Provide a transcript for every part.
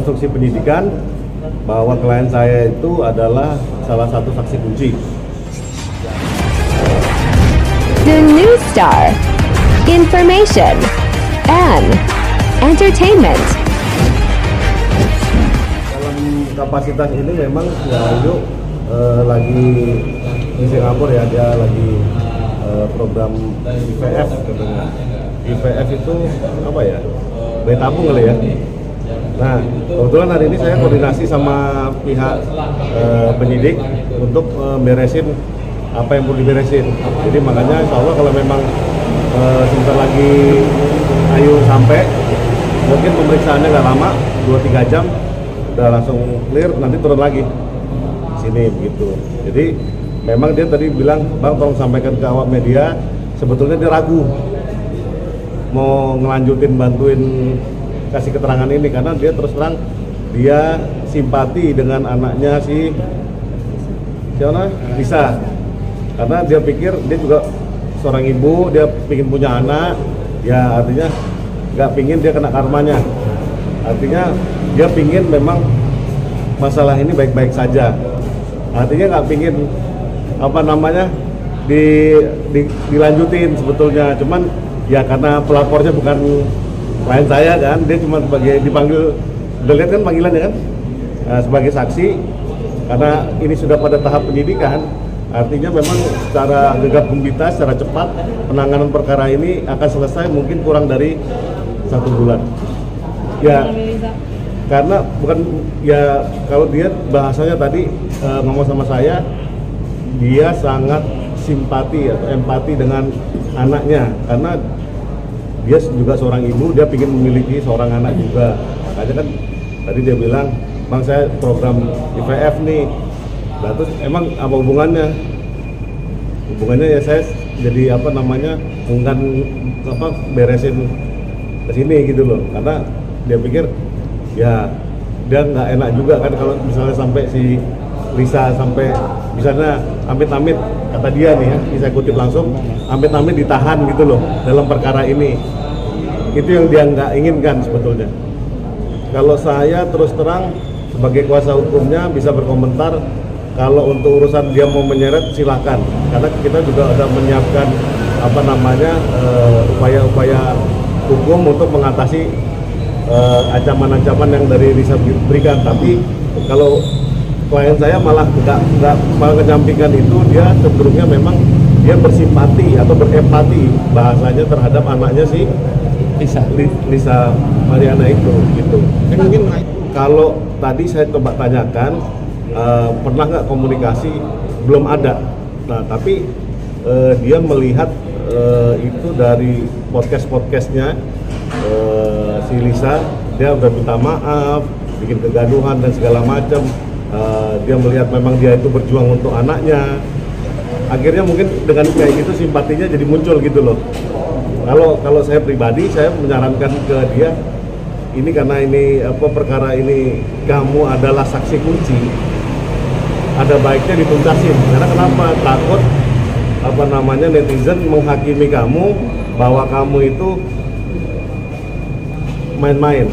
konstruksi penyidikan bahwa klien saya itu adalah salah satu saksi kunci. The News Star, information and entertainment. Dalam kapasitas ini memang ya Ayu lagi di Singapura ya, dia lagi program IVF katanya. IVF itu apa ya? Bayi tabung kali ya. Nah, kebetulan hari ini saya koordinasi sama pihak penyidik untuk beresin apa yang perlu diberesin. Jadi makanya insya Allah kalau memang sebentar lagi Ayu sampai, mungkin pemeriksaannya nggak lama, 2-3 jam, udah langsung clear, nanti turun lagi sini begitu. Jadi memang dia tadi bilang, Bang tolong sampaikan ke awak media, sebetulnya dia ragu mau ngelanjutin bantuin kasih keterangan ini karena dia terus terang dia simpati dengan anaknya si siapa? Lisa. Karena dia pikir dia juga seorang ibu, dia pingin punya anak, ya artinya nggak pingin dia kena karmanya. Artinya dia pingin memang masalah ini baik-baik saja. Artinya nggak pingin apa namanya dilanjutin sebetulnya. Cuman ya karena pelapornya bukan klien saya kan, dia cuma sebagai dipanggil, udah lihat kan panggilannya kan, sebagai saksi. Karena ini sudah pada tahap penyidikan, artinya memang secara gegap gempita, secara cepat penanganan perkara ini akan selesai mungkin kurang dari 1 bulan. Ya, karena bukan ya kalau dia bahasanya tadi ngomong sama saya, dia sangat simpati atau empati dengan anaknya karena dia juga seorang ibu, dia ingin memiliki seorang anak juga. Makanya kan tadi dia bilang, Bang saya program IVF nih. Nah, terus emang apa hubungannya? Hubungannya ya saya jadi apa namanya beresin ke sini gitu loh. Karena dia pikir ya dia nggak enak juga kan kalau misalnya sampai si Lisa sampai misalnya amit-amit kata dia nih ya, bisa kutip langsung, amit-amit ditahan gitu loh dalam perkara ini. Itu yang dia nggak inginkan sebetulnya. Kalau saya terus terang sebagai kuasa hukumnya bisa berkomentar. Kalau untuk urusan dia mau menyeret silahkan, karena kita juga sudah menyiapkan apa namanya upaya-upaya hukum untuk mengatasi ancaman-ancaman yang dari Lisa berikan. Tapi kalau klien saya malah nggak menyampingkan itu, dia cenderungnya memang dia bersimpati atau berempati bahasanya terhadap anaknya si Lisa Mariana itu gitu. Mungkin kalau tadi saya coba tanyakan pernah nggak komunikasi, belum ada. Nah tapi dia melihat itu dari podcastnya si Lisa, dia udah minta maaf, bikin kegaduhan dan segala macam. Dia melihat memang dia itu berjuang untuk anaknya. Akhirnya mungkin dengan kayak gitu simpatinya jadi muncul gitu loh. Kalau saya pribadi, saya menyarankan ke dia, ini karena ini perkara ini kamu adalah saksi kunci, ada baiknya dituntasin. Karena kenapa? Takut netizen menghakimi kamu bahwa kamu itu main-main.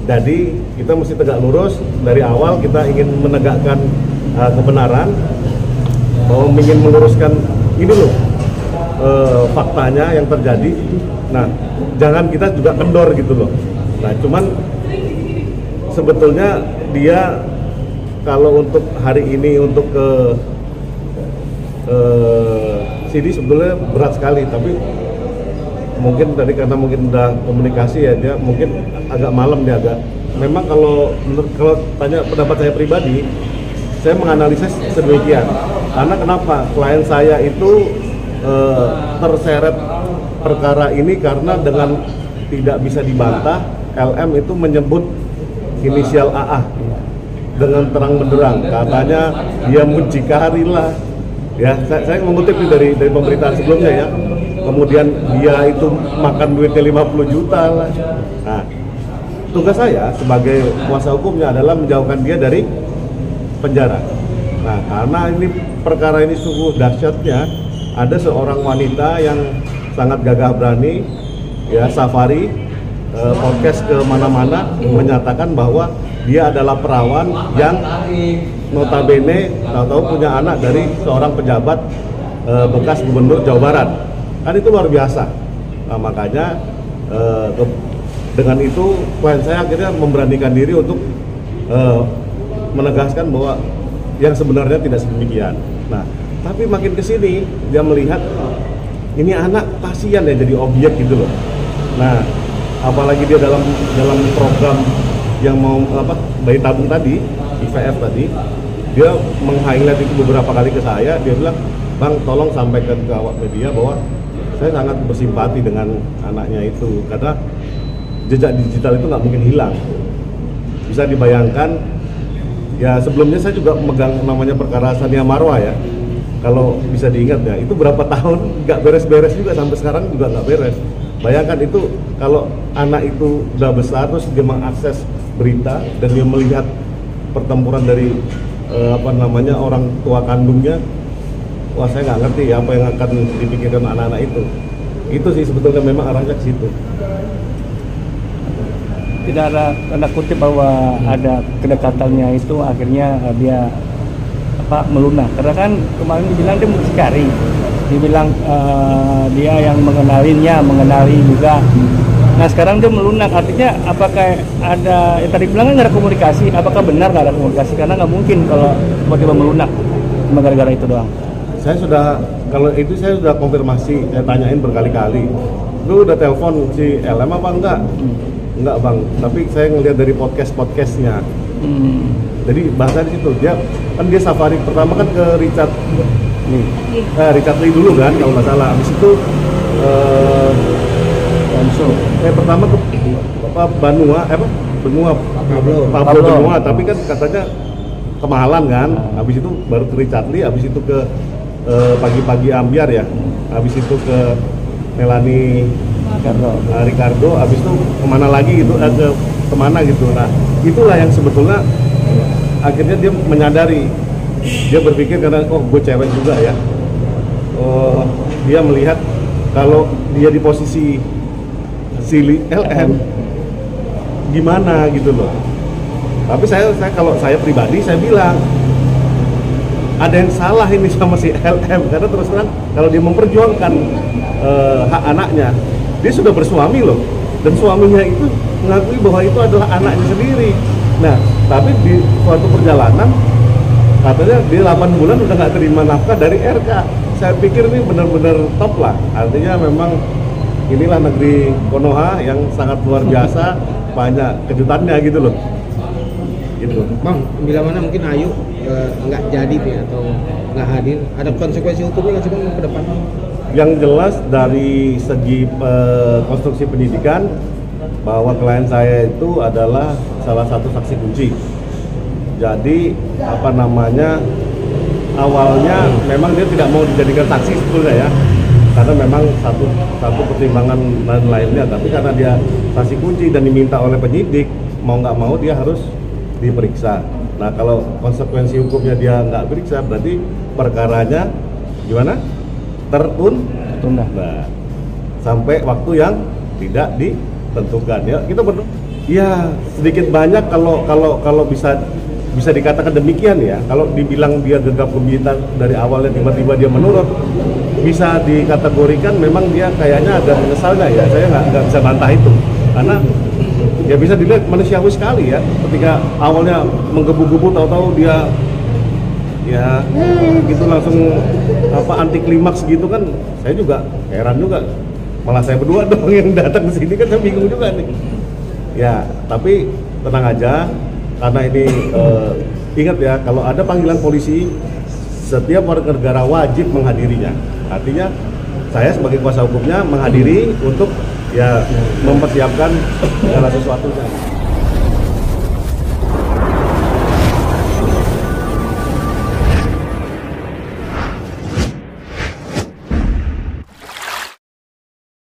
Jadi kita mesti tegak lurus dari awal, kita ingin menegakkan kebenaran, bahwa ingin meluruskan ini loh faktanya yang terjadi. Nah, jangan kita juga kendor gitu loh. Nah, cuman sebetulnya dia kalau untuk hari ini untuk ke sini sebetulnya berat sekali, tapi mungkin tadi karena mungkin udah komunikasi ya, dia mungkin agak malam dia agak. Memang kalau tanya pendapat saya pribadi, saya menganalisis sedemikian. Karena kenapa? Klien saya itu terseret perkara ini karena dengan tidak bisa dibantah, LM itu menyebut inisial AA dengan terang benderang, katanya dia muncikari lah. Ya, saya mengutip dari pemberitaan sebelumnya ya. Kemudian dia itu makan duitnya 50 juta lah. Nah, tugas saya sebagai kuasa hukumnya adalah menjauhkan dia dari penjara. Nah, karena ini perkara ini sungguh dahsyatnya, ada seorang wanita yang sangat gagah berani, ya Safari, podcast ke mana-mana menyatakan bahwa dia adalah perawan yang notabene tahu-tahu punya anak dari seorang pejabat bekas gubernur Jawa Barat. Kan itu luar biasa. Nah, makanya dengan itu klien saya akhirnya memberanikan diri untuk menegaskan bahwa yang sebenarnya tidak sedemikian. Nah, tapi makin kesini dia melihat ini anak kasihan ya jadi objek gitu loh. Nah, apalagi dia dalam program yang mau bayi tabung tadi, IVF tadi, dia meng-highlight itu beberapa kali ke saya. Dia bilang, "Bang, tolong sampaikan ke awak media bahwa saya sangat bersimpati dengan anaknya itu karena jejak digital itu nggak mungkin hilang." Bisa dibayangkan, ya sebelumnya saya juga megang namanya perkara Sania Marwa ya. Kalau bisa diingat ya, itu berapa tahun nggak beres-beres juga, sampai sekarang juga nggak beres. Bayangkan itu kalau anak itu udah besar terus dia mengakses berita dan dia melihat pertempuran dari orang tua kandungnya, wah saya nggak ngerti ya apa yang akan dipikirkan anak-anak itu. Itu sih sebetulnya memang arahnya ke situ. Tidak ada tanda kutip bahwa ada kedekatannya itu akhirnya dia melunak, karena kan kemarin dibilang dia mucikari, dibilang dia yang mengenali juga. Nah sekarang dia melunak, artinya apakah ada, ya tadi bilang kan nggak ada komunikasi, apakah benar nggak ada komunikasi? Karena nggak mungkin kalau tiba-tiba melunak cuma gara-gara itu doang. Kalau itu saya sudah konfirmasi, saya tanyain berkali-kali, lu udah telepon si LM apa enggak? Enggak bang, tapi saya ngelihat dari podcastnya. Jadi bahasa di situ dia safari pertama kan ke Richard Lee dulu kan kalau nggak salah. Habis itu pertama ke Benua, tapi kan katanya kemahalan kan. Habis itu baru ke Richard Lee, habis itu ke pagi-pagi Ambiar ya. Habis itu ke Melanie Ricardo, habis itu kemana lagi gitu, kemana gitu. Nah itulah yang sebetulnya akhirnya dia menyadari, dia berpikir karena gue cewek juga ya, dia melihat kalau dia di posisi si LM gimana gitu loh. Tapi saya kalau saya pribadi saya bilang ada yang salah ini sama si LM, karena terus terang kalau dia memperjuangkan hak anaknya, dia sudah bersuami loh, dan suaminya itu mengakui bahwa itu adalah anaknya sendiri. Nah, tapi di suatu perjalanan katanya dia 8 bulan udah nggak terima nafkah dari RK. Saya pikir ini benar-benar top lah. Artinya memang inilah negeri Konoha yang sangat luar biasa, banyak kejutannya gitu loh. Gitu. Bang, bila mana mungkin Ayu nggak jadi tuh atau nggak hadir, ada konsekuensi hukumnya nggak sih bang ke depan? Yang jelas dari segi konstruksi penyidikan bahwa klien saya itu adalah salah satu saksi kunci. Jadi awalnya memang dia tidak mau dijadikan saksi sebetulnya ya, karena memang satu pertimbangan lainnya. Tapi karena dia saksi kunci dan diminta oleh penyidik, mau nggak mau dia harus diperiksa. Nah kalau konsekuensi hukumnya dia nggak periksa, berarti perkaranya gimana? Tertunda. Nah, sampai waktu yang tidak ditentukan ya. Kita ya sedikit banyak kalau bisa dikatakan demikian ya. Kalau dibilang dia gegap gempita dari awalnya tiba-tiba dia menurut, bisa dikategorikan memang dia kayaknya ada menyesalnya ya. Saya nggak bisa bantah itu karena ya bisa dilihat manusiawi sekali ya. Ketika awalnya menggebu-gebu, tahu-tahu dia ya gitu langsung anti klimaks gitu kan. Saya juga heran juga, malah saya berdua dong yang datang ke sini kan, saya bingung juga nih ya. Tapi tenang aja, karena ini ingat ya, kalau ada panggilan polisi setiap warga negara wajib menghadirinya. Artinya saya sebagai kuasa hukumnya menghadiri untuk ya mempersiapkan segala sesuatunya.